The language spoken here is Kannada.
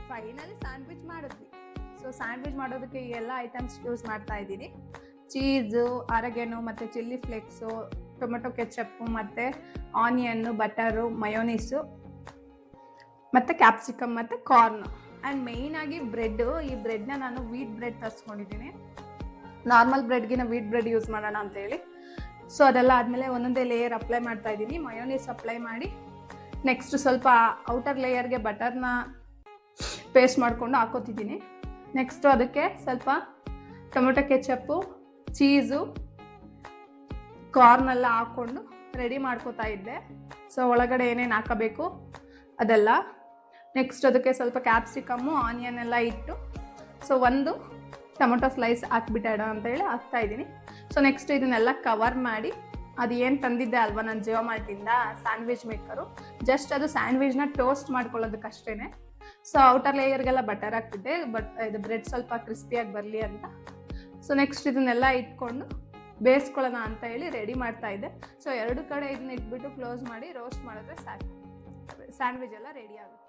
ಫೈನಲಿ ಸ್ಯಾಂಡ್ವಿಚ್ ಮಾಡಿದ್ವಿ. ಸೊ ಸ್ಯಾಂಡ್ವಿಚ್ ಮಾಡೋದಕ್ಕೆ ಈ ಎಲ್ಲ ಐಟಮ್ಸ್ ಯೂಸ್ ಮಾಡ್ತಾ ಇದ್ದೀನಿ. ಚೀಸು, ಆರಗೆನೋ ಮತ್ತು ಚಿಲ್ಲಿ ಫ್ಲೇಕ್ಸು, ಟೊಮೆಟೊ ಕೆಚಪ್ಪು ಮತ್ತು ಆನಿಯನ್ನು, ಬಟರು, ಮಯೋನೀಸು ಮತ್ತು ಕ್ಯಾಪ್ಸಿಕಮ್ ಮತ್ತು ಕಾರ್ನ್ ಆ್ಯಂಡ್ ಮೇಯ್ನಾಗಿ ಬ್ರೆಡ್ಡು. ಈ ಬ್ರೆಡ್ನ ನಾನು ವೀಟ್ ಬ್ರೆಡ್ ತರಿಸ್ಕೊಂಡಿದ್ದೀನಿ. ನಾರ್ಮಲ್ ಬ್ರೆಡ್ಗಿನ ವೀಟ್ ಬ್ರೆಡ್ ಯೂಸ್ ಮಾಡೋಣ ಅಂತೇಳಿ. ಸೊ ಅದೆಲ್ಲ ಆದಮೇಲೆ ಒಂದೊಂದೇ ಲೇಯರ್ ಅಪ್ಲೈ ಮಾಡ್ತಾ ಇದ್ದೀನಿ. ಮಯೋನೀಸ್ ಅಪ್ಲೈ ಮಾಡಿ ನೆಕ್ಸ್ಟ್ ಸ್ವಲ್ಪ ಔಟರ್ ಲೇಯರ್ಗೆ ಬಟರ್ನ ಪೇಸ್ಟ್ ಮಾಡಿಕೊಂಡು ಹಾಕೋತಿದ್ದೀನಿ. ನೆಕ್ಸ್ಟು ಅದಕ್ಕೆ ಸ್ವಲ್ಪ ಟೊಮೆಟೊ ಕೆಚಪ್ಪು, ಚೀಸು, ಕಾರ್ನೆಲ್ಲ ಹಾಕ್ಕೊಂಡು ರೆಡಿ ಮಾಡ್ಕೋತಾ ಇದ್ದೆ. ಸೊ ಒಳಗಡೆ ಏನೇನು ಹಾಕಬೇಕು ಅದೆಲ್ಲ. ನೆಕ್ಸ್ಟ್ ಅದಕ್ಕೆ ಸ್ವಲ್ಪ ಕ್ಯಾಪ್ಸಿಕಮ್ಮು, ಆನಿಯನ್ ಎಲ್ಲ ಇಟ್ಟು ಸೊ ಒಂದು ಟೊಮೆಟೊ ಸ್ಲೈಸ್ ಹಾಕ್ಬಿಟ್ಟೋಣ ಅಂತೇಳಿ ಹಾಕ್ತಾಯಿದ್ದೀನಿ. ಸೊ ನೆಕ್ಸ್ಟ್ ಇದನ್ನೆಲ್ಲ ಕವರ್ ಮಾಡಿ ಅದು ಏನು ತಂದಿದ್ದೆ ಅಲ್ವಾ ನಾನು ಜಿಯೋಮಾರ್ಟಿಂದ ಸ್ಯಾಂಡ್ವಿಚ್ ಮೇಕರು, ಜಸ್ಟ್ ಅದು ಸ್ಯಾಂಡ್ವಿಚ್ನ ಟೋಸ್ಟ್ ಮಾಡ್ಕೊಳ್ಳೋದಕ್ಕಷ್ಟೇ. ಸೊ ಔಟರ್ ಲೇಯರ್ಗೆಲ್ಲ ಬಟರ್ ಹಾಕ್ತಿದ್ದೆ, ಇದು ಬ್ರೆಡ್ ಸ್ವಲ್ಪ ಕ್ರಿಸ್ಪಿಯಾಗಿ ಬರಲಿ ಅಂತ. ಸೊ ನೆಕ್ಸ್ಟ್ ಇದನ್ನೆಲ್ಲ ಇಟ್ಕೊಂಡು ಬೇಯಿಸ್ಕೊಳ್ಳೋಣ ಅಂತ ಹೇಳಿ ರೆಡಿ ಮಾಡ್ತಾ ಇದ್ದೆ. ಸೊ ಎರಡು ಕಡೆ ಇದನ್ನ ಇಟ್ಬಿಟ್ಟು ಕ್ಲೋಸ್ ಮಾಡಿ ರೋಸ್ಟ್ ಮಾಡಿದ್ರೆ ಸಾಕು, ಸ್ಯಾಂಡ್ವಿಚ್ ಎಲ್ಲ ರೆಡಿ ಆಗುತ್ತೆ.